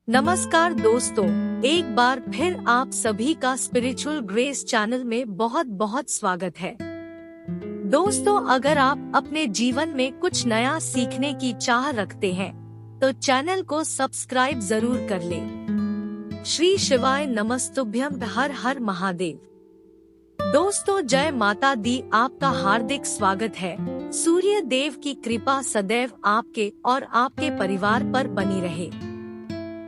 नमस्कार दोस्तों, एक बार फिर आप सभी का स्पिरिचुअल ग्रेस चैनल में बहुत बहुत स्वागत है। दोस्तों, अगर आप अपने जीवन में कुछ नया सीखने की चाह रखते हैं तो चैनल को सब्सक्राइब जरूर कर लें। श्री शिवाय नमस्तुभ्यम, हर हर महादेव। दोस्तों, जय माता दी, आपका हार्दिक स्वागत है। सूर्य देव की कृपा सदैव आपके और आपके परिवार पर बनी रहे।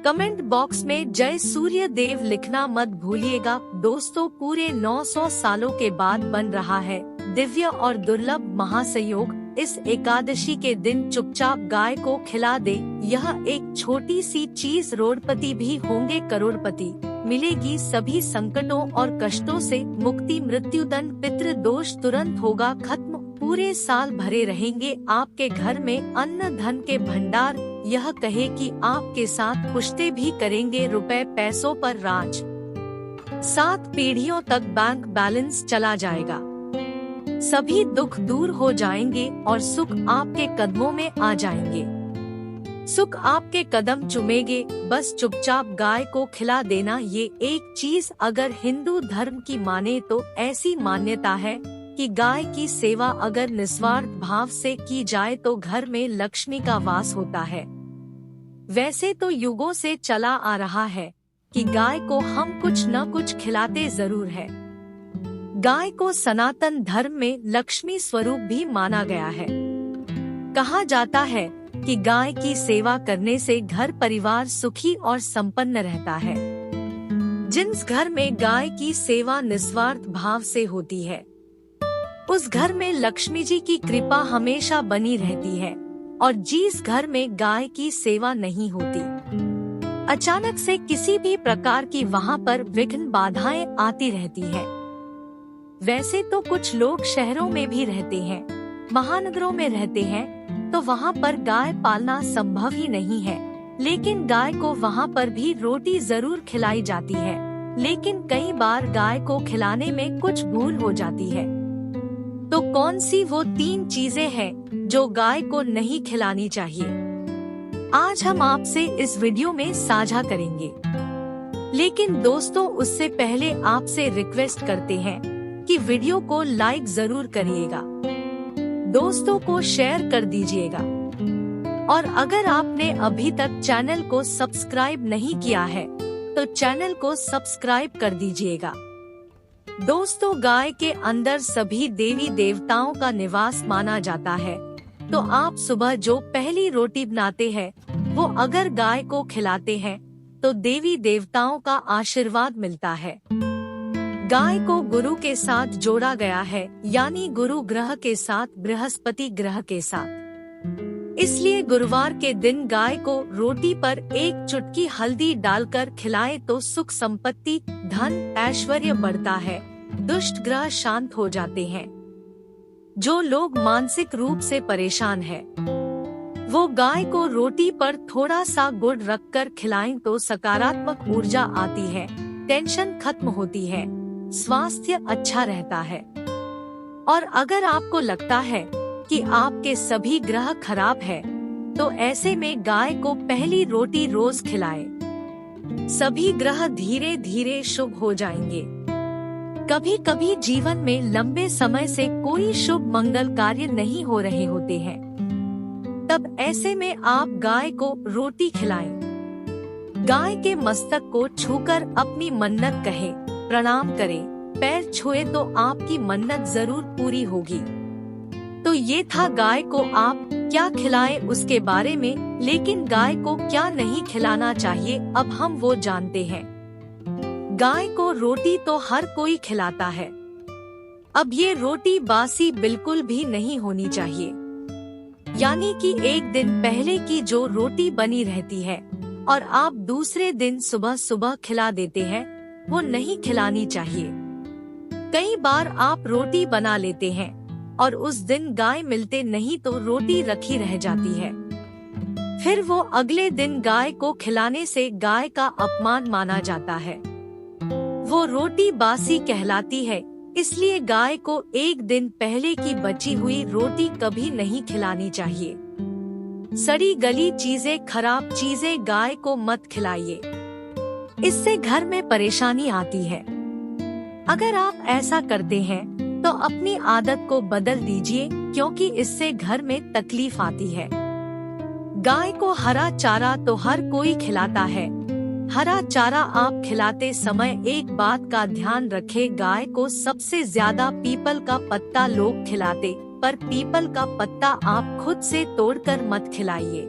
कमेंट बॉक्स में जय सूर्य देव लिखना मत भूलिएगा। दोस्तों, पूरे 900 सालों के बाद बन रहा है दिव्य और दुर्लभ महासंयोग। इस एकादशी के दिन चुपचाप गाय को खिला दे। यह एक छोटी सी चीज, रोडपति भी होंगे करोड़पति। मिलेगी सभी संकटों और कष्टों से मुक्ति। मृत्युदंड पितृ दोष तुरंत होगा खत्म। पूरे साल भरे रहेंगे आपके घर में अन्न धन के भंडार। यह कहे कि आपके साथ पुश्ते भी करेंगे रुपए पैसों पर राज। 7 पीढ़ियों तक बैंक बैलेंस चला जाएगा। सभी दुख दूर हो जाएंगे और सुख आपके कदमों में आ जाएंगे। सुख आपके कदम चूमेंगे। बस चुपचाप गाय को खिला देना। ये एक चीज अगर हिंदू धर्म की माने तो ऐसी मान्यता है कि गाय की सेवा अगर निस्वार्थ भाव से की जाए तो घर में लक्ष्मी का वास होता है। वैसे तो युगों से चला आ रहा है कि गाय को हम कुछ न कुछ खिलाते जरूर है। गाय को सनातन धर्म में लक्ष्मी स्वरूप भी माना गया है। कहा जाता है कि गाय की सेवा करने से घर परिवार सुखी और संपन्न रहता है। जिस घर में गाय की सेवा निस्वार्थ भाव से होती है उस घर में लक्ष्मी जी की कृपा हमेशा बनी रहती है। और जिस घर में गाय की सेवा नहीं होती, अचानक से किसी भी प्रकार की वहाँ पर विघ्न बाधाएं आती रहती है। वैसे तो कुछ लोग शहरों में भी रहते हैं, महानगरों में रहते हैं, तो वहाँ पर गाय पालना संभव ही नहीं है। लेकिन गाय को वहाँ पर भी रोटी जरूर खिलाई जाती है। लेकिन कई बार गाय को खिलाने में कुछ भूल हो जाती है। तो कौन सी वो 3 चीजें हैं जो गाय को नहीं खिलानी चाहिए, आज हम आपसे इस वीडियो में साझा करेंगे। लेकिन दोस्तों, उससे पहले आपसे रिक्वेस्ट करते हैं कि वीडियो को लाइक जरूर करिएगा, दोस्तों को शेयर कर दीजिएगा। और अगर आपने अभी तक चैनल को सब्सक्राइब नहीं किया है तो चैनल को सब्सक्राइब कर दीजिएगा। दोस्तों, गाय के अंदर सभी देवी देवताओं का निवास माना जाता है। तो आप सुबह जो पहली रोटी बनाते हैं वो अगर गाय को खिलाते हैं तो देवी देवताओं का आशीर्वाद मिलता है। गाय को गुरु के साथ जोड़ा गया है, यानी गुरु ग्रह के साथ, बृहस्पति ग्रह के साथ। इसलिए गुरुवार के दिन गाय को रोटी पर एक चुटकी हल्दी डालकर खिलाए तो सुख संपत्ति धन ऐश्वर्य बढ़ता है। दुष्ट ग्रह शांत हो जाते हैं। जो लोग मानसिक रूप से परेशान हैं, वो गाय को रोटी पर थोड़ा सा गुड़ रखकर खिलाएं तो सकारात्मक ऊर्जा आती है, टेंशन खत्म होती है, स्वास्थ्य अच्छा रहता है। और अगर आपको लगता है कि आपके सभी ग्रह खराब है तो ऐसे में गाय को पहली रोटी रोज खिलाएं। सभी ग्रह धीरे धीरे शुभ हो जाएंगे। कभी कभी जीवन में लंबे समय से कोई शुभ मंगल कार्य नहीं हो रहे होते हैं, तब ऐसे में आप गाय को रोटी खिलाएं। गाय के मस्तक को छूकर अपनी मन्नत कहे, प्रणाम करें, पैर छुए तो आपकी मन्नत जरूर पूरी होगी। तो ये था गाय को आप क्या खिलाएं उसके बारे में। लेकिन गाय को क्या नहीं खिलाना चाहिए, अब हम वो जानते हैं। गाय को रोटी तो हर कोई खिलाता है। अब ये रोटी बासी बिल्कुल भी नहीं होनी चाहिए, यानी कि एक दिन पहले की जो रोटी बनी रहती है और आप दूसरे दिन सुबह सुबह खिला देते हैं, वो नहीं खिलानी चाहिए। कई बार आप रोटी बना लेते हैं और उस दिन गाय मिलते नहीं तो रोटी रखी रह जाती है। फिर वो अगले दिन गाय को खिलाने से गाय का अपमान माना जाता है। वो रोटी बासी कहलाती है। इसलिए गाय को एक दिन पहले की बची हुई रोटी कभी नहीं खिलानी चाहिए। सड़ी गली चीजें, खराब चीजें गाय को मत खिलाइए, इससे घर में परेशानी आती है। अगर आप ऐसा करते हैं तो अपनी आदत को बदल दीजिए, क्योंकि इससे घर में तकलीफ आती है। गाय को हरा चारा तो हर कोई खिलाता है। हरा चारा आप खिलाते समय एक बात का ध्यान रखें, गाय को सबसे ज्यादा पीपल का पत्ता लोग खिलाते, पर पीपल का पत्ता आप खुद से तोड़कर मत खिलाइए।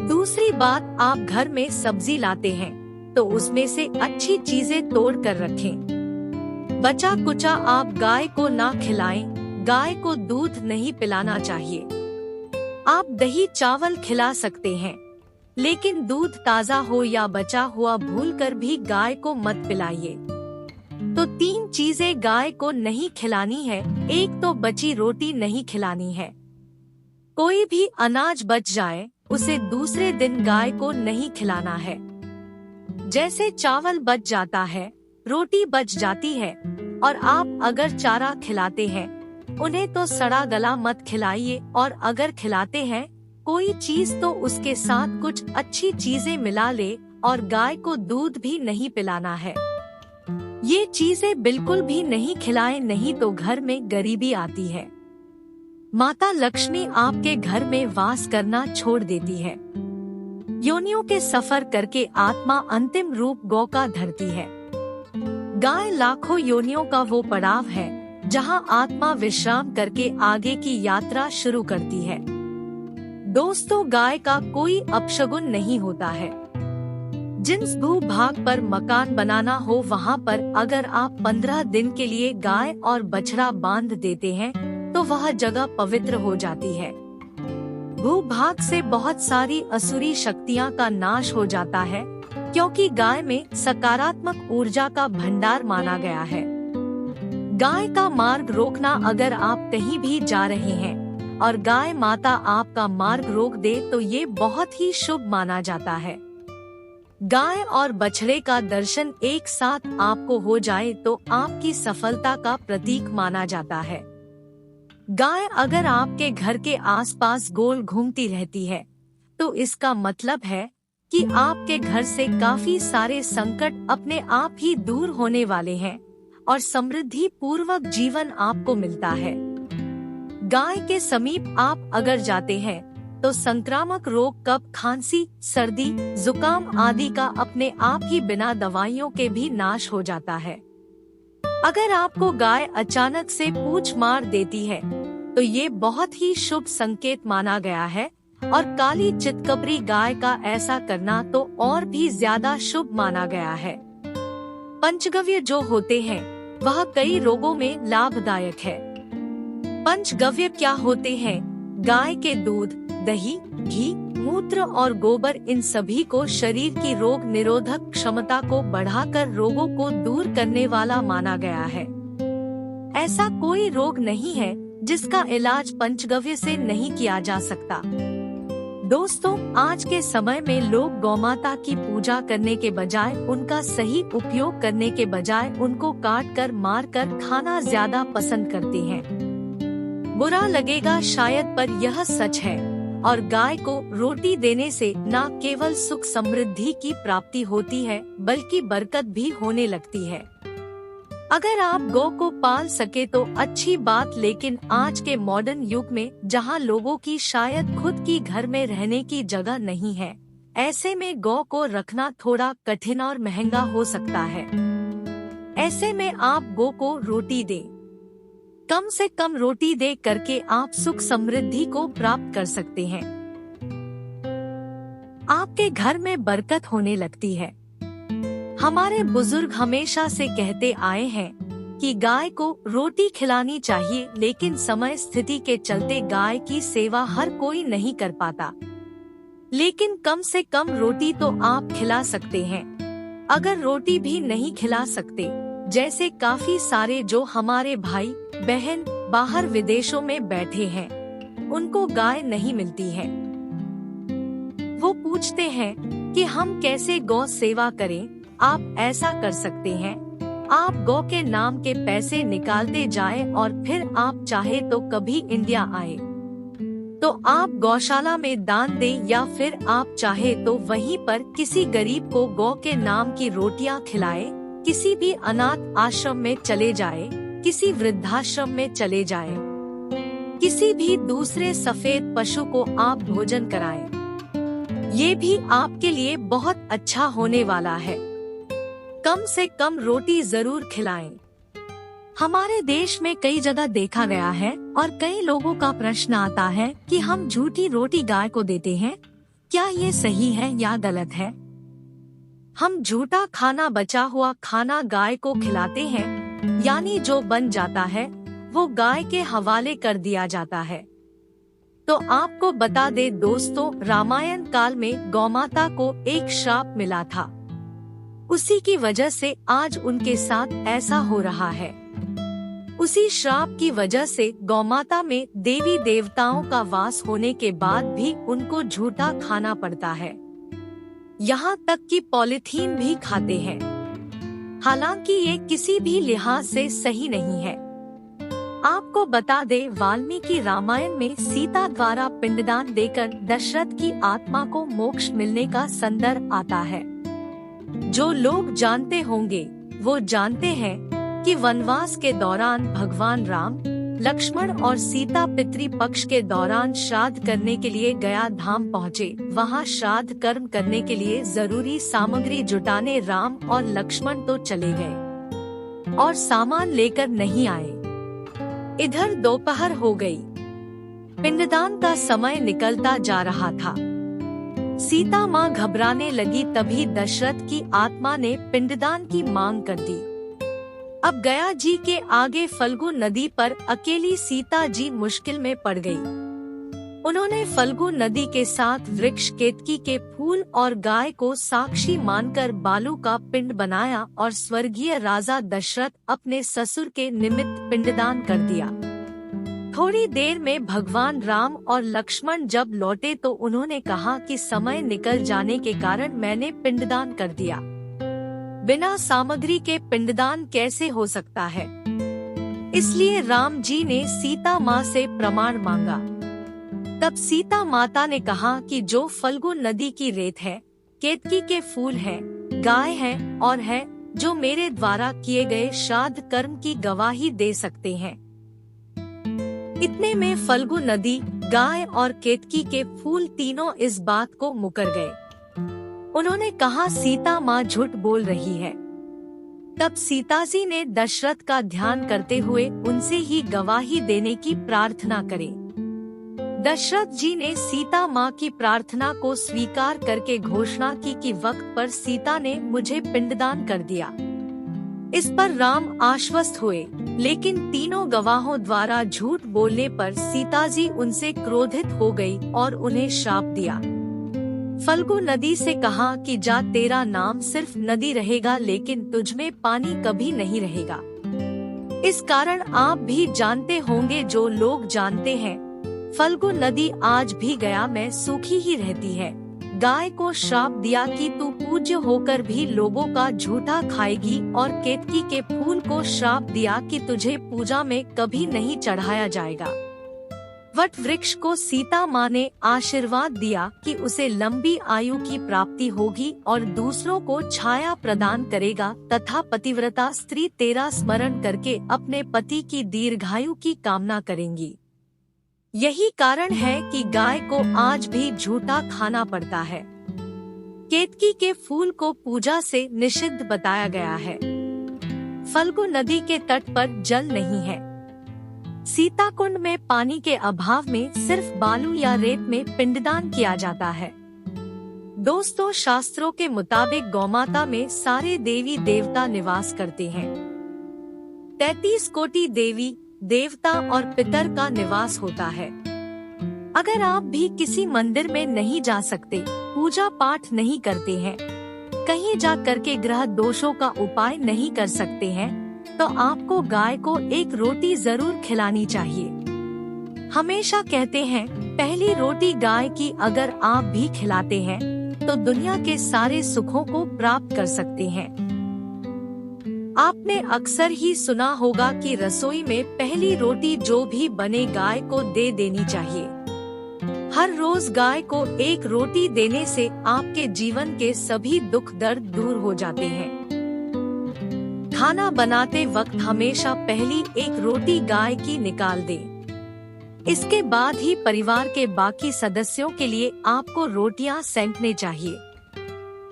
दूसरी बात, आप घर में सब्जी लाते हैं तो उसमें से अच्छी चीजें तोड़ कर रखें। बचा कुचा आप गाय को ना खिलाएं। गाय को दूध नहीं पिलाना चाहिए। आप दही चावल खिला सकते हैं, लेकिन दूध ताज़ा हो या बचा हुआ भूलकर भी गाय को मत पिलाइए। तो 3 चीजें गाय को नहीं खिलानी है। एक तो बची रोटी नहीं खिलानी है। कोई भी अनाज बच जाए उसे दूसरे दिन गाय को नहीं खिलाना है। जैसे चावल बच जाता है, रोटी बच जाती है, और आप अगर चारा खिलाते हैं उन्हें तो सड़ा गला मत खिलाइए, और अगर खिलाते हैं कोई चीज तो उसके साथ कुछ अच्छी चीजें मिला ले, और गाय को दूध भी नहीं पिलाना है। ये चीजें बिल्कुल भी नहीं खिलाएं, नहीं तो घर में गरीबी आती है। माता लक्ष्मी आपके घर में वास करना छोड़ देती है। योनियों के सफर करके आत्मा अंतिम रूप गौ का धरती है। गाय लाखों योनियों का वो पड़ाव है जहां आत्मा विश्राम करके आगे की यात्रा शुरू करती है। दोस्तों, गाय का कोई अपशगुन नहीं होता है। जिस भूभाग पर मकान बनाना हो वहां पर अगर आप 15 दिन के लिए गाय और बछड़ा बांध देते हैं तो वह जगह पवित्र हो जाती है। भूभाग से बहुत सारी असुरी शक्तियां का नाश हो जाता है, क्योंकि गाय में सकारात्मक ऊर्जा का भंडार माना गया है। गाय का मार्ग रोकना, अगर आप कहीं भी जा रहे हैं और गाय माता आपका मार्ग रोक दे तो ये बहुत ही शुभ माना जाता है। गाय और बछड़े का दर्शन एक साथ आपको हो जाए तो आपकी सफलता का प्रतीक माना जाता है। गाय अगर आपके घर के आसपास गोल घूमती रहती है तो इसका मतलब है कि आपके घर से काफी सारे संकट अपने आप ही दूर होने वाले हैं और समृद्धि पूर्वक जीवन आपको मिलता है। गाय के समीप आप अगर जाते हैं तो संक्रामक रोग, कफ, खांसी, सर्दी, जुकाम आदि का अपने आप ही बिना दवाइयों के भी नाश हो जाता है। अगर आपको गाय अचानक से पूंछ मार देती है तो ये बहुत ही शुभ संकेत माना गया है, और काली चितकबरी गाय का ऐसा करना तो और भी ज्यादा शुभ माना गया है। पंचगव्य जो होते हैं वह कई रोगों में लाभदायक है। पंचगव्य क्या होते हैं? गाय के दूध, दही, घी, मूत्र और गोबर, इन सभी को शरीर की रोग निरोधक क्षमता को बढ़ाकर रोगों को दूर करने वाला माना गया है। ऐसा कोई रोग नहीं है जिसका इलाज पंचगव्य से नहीं किया जा सकता। दोस्तों, आज के समय में लोग गौमाता की पूजा करने के बजाय, उनका सही उपयोग करने के बजाय उनको काट कर मार कर खाना ज्यादा पसंद करते हैं। बुरा लगेगा शायद, पर यह सच है। और गाय को रोटी देने से न केवल सुख समृद्धि की प्राप्ति होती है बल्कि बरकत भी होने लगती है। अगर आप गौ को पाल सके तो अच्छी बात, लेकिन आज के मॉडर्न युग में जहां लोगों की शायद खुद की घर में रहने की जगह नहीं है, ऐसे में गौ को रखना थोड़ा कठिन और महंगा हो सकता है। ऐसे में आप गौ को रोटी दें। कम से कम रोटी दे करके आप सुख समृद्धि को प्राप्त कर सकते हैं। आपके घर में बरकत होने लगती है। हमारे बुजुर्ग हमेशा से कहते आए हैं कि गाय को रोटी खिलानी चाहिए, लेकिन समय स्थिति के चलते गाय की सेवा हर कोई नहीं कर पाता। लेकिन कम से कम रोटी तो आप खिला सकते हैं। अगर रोटी भी नहीं खिला सकते, जैसे काफी सारे जो हमारे भाई बहन बाहर विदेशों में बैठे हैं, उनको गाय नहीं मिलती है। वो पूछते हैं कि हम कैसे गौ सेवा करें। आप ऐसा कर सकते हैं, आप गौ के नाम के पैसे निकालते जाएं और फिर आप चाहे तो कभी इंडिया आए। तो आप गौशाला में दान दें या फिर आप चाहे तो वहीं पर किसी गरीब को गौ के नाम की रोटियां खिलाएं, किसी भी अनाथ आश्रम में चले जाएं, किसी वृद्धाश्रम में चले जाएं, किसी भी दूसरे सफेद पशु को आप भोजन कराएं। ये भी आपके लिए बहुत अच्छा होने वाला है। कम से कम रोटी जरूर खिलाएं। हमारे देश में कई जगह देखा गया है और कई लोगों का प्रश्न आता है कि हम झूठी रोटी गाय को देते हैं, क्या ये सही है या गलत है? हम झूठा खाना, बचा हुआ खाना गाय को खिलाते हैं, यानी जो बन जाता है वो गाय के हवाले कर दिया जाता है। तो आपको बता दे दोस्तों, रामायण काल में गौमाता को एक श्राप मिला था। उसी की वजह से आज उनके साथ ऐसा हो रहा है। उसी श्राप की वजह से गौमाता में देवी देवताओं का वास होने के बाद भी उनको झूठा खाना पड़ता है। यहाँ तक कि पॉलीथीन भी खाते हैं। हालांकि ये किसी भी लिहाज से सही नहीं है। आपको बता दे, वाल्मीकि रामायण में सीता द्वारा पिंडदान देकर दशरथ की आत्मा को मोक्ष मिलने का संदर्भ आता है। जो लोग जानते होंगे वो जानते हैं कि वनवास के दौरान भगवान राम, लक्ष्मण और सीता पितृ पक्ष के दौरान श्राद्ध करने के लिए गया धाम पहुँचे। वहाँ श्राद्ध कर्म करने के लिए जरूरी सामग्री जुटाने राम और लक्ष्मण तो चले गए और सामान लेकर नहीं आए। इधर दोपहर हो गई, पिंडदान का समय निकलता जा रहा था। सीता माँ घबराने लगी, तभी दशरथ की आत्मा ने पिंडदान की मांग कर दी। अब गया जी के आगे फल्गु नदी पर अकेली सीता जी मुश्किल में पड़ गई। उन्होंने फल्गु नदी के साथ वृक्ष केतकी के फूल और गाय को साक्षी मानकर बालू का पिंड बनाया और स्वर्गीय राजा दशरथ अपने ससुर के निमित्त पिंडदान कर दिया। थोड़ी देर में भगवान राम और लक्ष्मण जब लौटे तो उन्होंने कहा कि समय निकल जाने के कारण मैंने पिंडदान कर दिया। बिना सामग्री के पिंडदान कैसे हो सकता है? इसलिए राम जी ने सीता माँ से प्रमाण मांगा। तब सीता माता ने कहा कि जो फल्गु नदी की रेत है, केतकी के फूल है, गाय है और है जो मेरे द्वारा किए गए श्राद्ध कर्म की गवाही दे सकते हैं। इतने में फल्गु नदी, गाय और केतकी के फूल तीनों इस बात को मुकर गए। उन्होंने कहा सीता माँ झूठ बोल रही है। तब सीता जी ने दशरथ का ध्यान करते हुए उनसे ही गवाही देने की प्रार्थना करी। दशरथ जी ने सीता माँ की प्रार्थना को स्वीकार करके घोषणा की कि वक्त पर सीता ने मुझे पिंडदान कर दिया। इस पर राम आश्वस्त हुए, लेकिन तीनों गवाहों द्वारा झूठ बोलने पर सीता जी उनसे क्रोधित हो गई और उन्हें श्राप दिया। फल्गु नदी से कहा कि जा, तेरा नाम सिर्फ नदी रहेगा लेकिन तुझमें पानी कभी नहीं रहेगा। इस कारण आप भी जानते होंगे, जो लोग जानते हैं, फल्गु नदी आज भी गया में सूखी ही रहती है। गाय को श्राप दिया कि तू पूज्य होकर भी लोगों का झूठा खाएगी, और केतकी के फूल को श्राप दिया कि तुझे पूजा में कभी नहीं चढ़ाया जाएगा। वट वृक्ष को सीता माँ ने आशीर्वाद दिया कि उसे लंबी आयु की प्राप्ति होगी और दूसरों को छाया प्रदान करेगा, तथा पतिव्रता स्त्री तेरा स्मरण करके अपने पति की दीर्घायु की कामना करेंगी। यही कारण है कि गाय को आज भी झूठा खाना पड़ता है। केतकी के फूल को पूजा से निषिद्ध बताया गया है। फल्गु नदी के तट पर जल नहीं है। सीता कुंड में पानी के अभाव में सिर्फ बालू या रेत में पिंडदान किया जाता है। दोस्तों, शास्त्रों के मुताबिक गौमाता में सारे देवी देवता निवास करते हैं। 33 कोटि देवी देवता और पितर का निवास होता है। अगर आप भी किसी मंदिर में नहीं जा सकते, पूजा पाठ नहीं करते हैं, कहीं जा करके ग्रह दोषों का उपाय नहीं कर सकते हैं, तो आपको गाय को एक रोटी जरूर खिलानी चाहिए। हमेशा कहते हैं, पहली रोटी गाय की अगर आप भी खिलाते हैं तो दुनिया के सारे सुखों को प्राप्त कर सकते हैं। आपने अक्सर ही सुना होगा कि रसोई में पहली रोटी जो भी बने गाय को दे देनी चाहिए। हर रोज गाय को एक रोटी देने से आपके जीवन के सभी दुख दर्द दूर हो जाते हैं। खाना बनाते वक्त हमेशा पहली एक रोटी गाय की निकाल दें। इसके बाद ही परिवार के बाकी सदस्यों के लिए आपको रोटियां सेंकने चाहिए।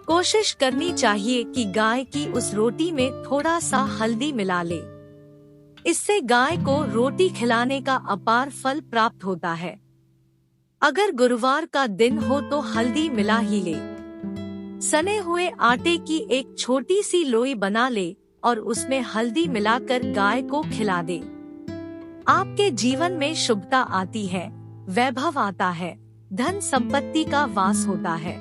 कोशिश करनी चाहिए कि गाय की उस रोटी में थोड़ा सा हल्दी मिला ले। इससे गाय को रोटी खिलाने का अपार फल प्राप्त होता है। अगर गुरुवार का दिन हो तो हल्दी मिला ही ले। सने हुए आटे की एक छोटी सी लोई बना ले और उसमें हल्दी मिलाकर गाय को खिला दे। आपके जीवन में शुभता आती है, वैभव आता है, धन संपत्ति का वास होता है।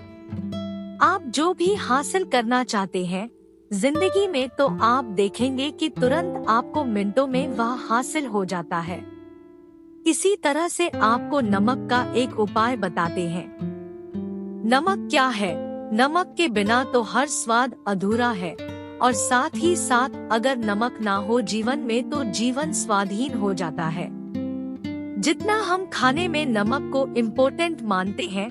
आप जो भी हासिल करना चाहते हैं जिंदगी में, तो आप देखेंगे कि तुरंत आपको मिनटों में वह हासिल हो जाता है। इसी तरह से आपको नमक का एक उपाय बताते हैं। नमक क्या है? नमक के बिना तो हर स्वाद अधूरा है, और साथ ही साथ अगर नमक ना हो जीवन में तो जीवन स्वादहीन हो जाता है। जितना हम खाने में नमक को इम्पोर्टेंट मानते हैं,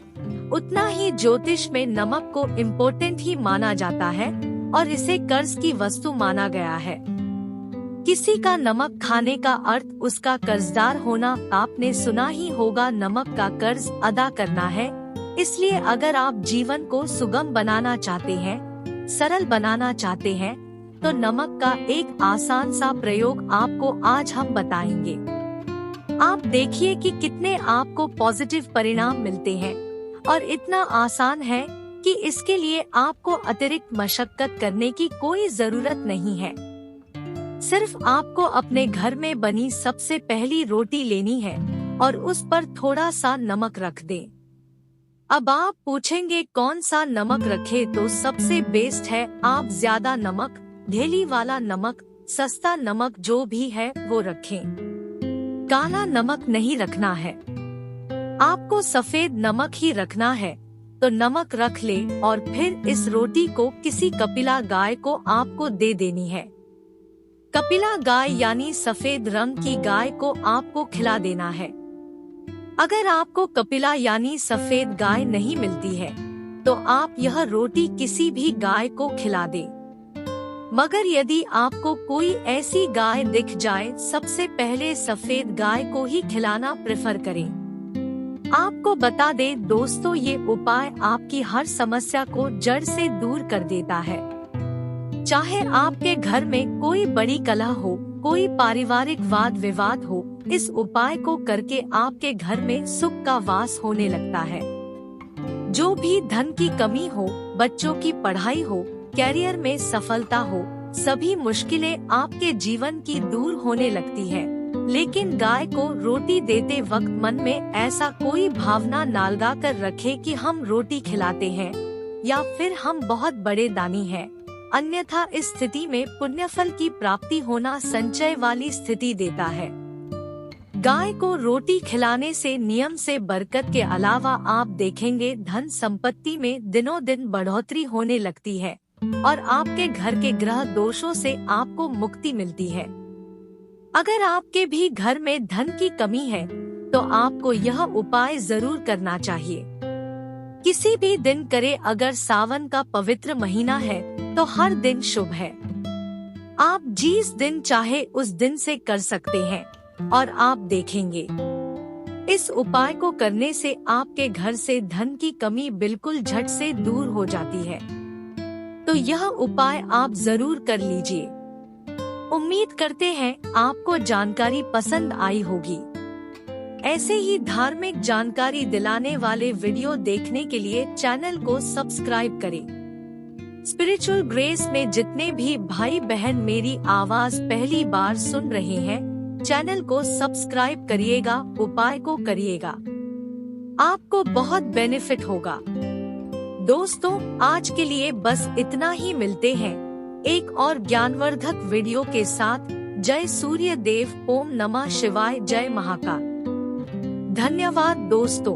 उतना ही ज्योतिष में नमक को इम्पोर्टेंट ही माना जाता है और इसे कर्ज की वस्तु माना गया है। किसी का नमक खाने का अर्थ उसका कर्जदार होना। आपने सुना ही होगा, नमक का कर्ज अदा करना है। इसलिए अगर आप जीवन को सुगम बनाना चाहते हैं, सरल बनाना चाहते हैं, तो नमक का एक आसान सा प्रयोग आपको आज हम बताएंगे। आप देखिए कि कितने आपको पॉजिटिव परिणाम मिलते हैं, और इतना आसान है कि इसके लिए आपको अतिरिक्त मशक्कत करने की कोई जरूरत नहीं है। सिर्फ आपको अपने घर में बनी सबसे पहली रोटी लेनी है और उस पर थोड़ा सा नमक रख दें। अब आप पूछेंगे कौन सा नमक रखे, तो सबसे बेस्ट है आप ज्यादा नमक, ढेली वाला नमक, सस्ता नमक जो भी है वो रखें। काला नमक नहीं रखना है, आपको सफेद नमक ही रखना है। तो नमक रख ले और फिर इस रोटी को किसी कपिला गाय को आपको दे देनी है। कपिला गाय यानी सफेद रंग की गाय को आपको खिला देना है। अगर आपको कपिला यानी सफेद गाय नहीं मिलती है, तो आप यह रोटी किसी भी गाय को खिला दें। मगर यदि आपको कोई ऐसी गाय दिख जाए, सबसे पहले सफेद गाय को ही खिलाना प्रेफर करें। आपको बता दें दोस्तों, ये उपाय आपकी हर समस्या को जड़ से दूर कर देता है। चाहे आपके घर में कोई बड़ी कलह हो, कोई पारिवारिक वाद विवाद हो, इस उपाय को करके आपके घर में सुख का वास होने लगता है। जो भी धन की कमी हो, बच्चों की पढ़ाई हो, कैरियर में सफलता हो, सभी मुश्किलें आपके जीवन की दूर होने लगती है। लेकिन गाय को रोटी देते वक्त मन में ऐसा कोई भावना ना लगा कर रखे कि हम रोटी खिलाते हैं या फिर हम बहुत बड़े दानी हैं। अन्यथा इस स्थिति में पुण्यफल की प्राप्ति होना संचय वाली स्थिति देता है। गाय को रोटी खिलाने से नियम से बरकत के अलावा आप देखेंगे धन संपत्ति में दिनों दिन बढ़ोतरी होने लगती है और आपके घर के ग्रह दोषों से आपको मुक्ति मिलती है। अगर आपके भी घर में धन की कमी है, तो आपको यह उपाय जरूर करना चाहिए। किसी भी दिन करे, अगर सावन का पवित्र महीना है तो हर दिन शुभ है। आप जिस दिन चाहे उस दिन से कर सकते हैं और आप देखेंगे इस उपाय को करने से आपके घर से धन की कमी बिल्कुल झट से दूर हो जाती है। तो यह उपाय आप जरूर कर लीजिए। उम्मीद करते हैं आपको जानकारी पसंद आई होगी। ऐसे ही धार्मिक जानकारी दिलाने वाले वीडियो देखने के लिए चैनल को सब्सक्राइब करें। स्पिरिचुअल ग्रेस में जितने भी भाई बहन मेरी आवाज पहली बार सुन रहे हैं, चैनल को सब्सक्राइब करिएगा, उपाय को करिएगा, आपको बहुत बेनिफिट होगा। दोस्तों, आज के लिए बस इतना ही। मिलते हैं एक और ज्ञानवर्धक वीडियो के साथ। जय सूर्य देव, ओम नमः शिवाय, जय महाकाल। धन्यवाद दोस्तों।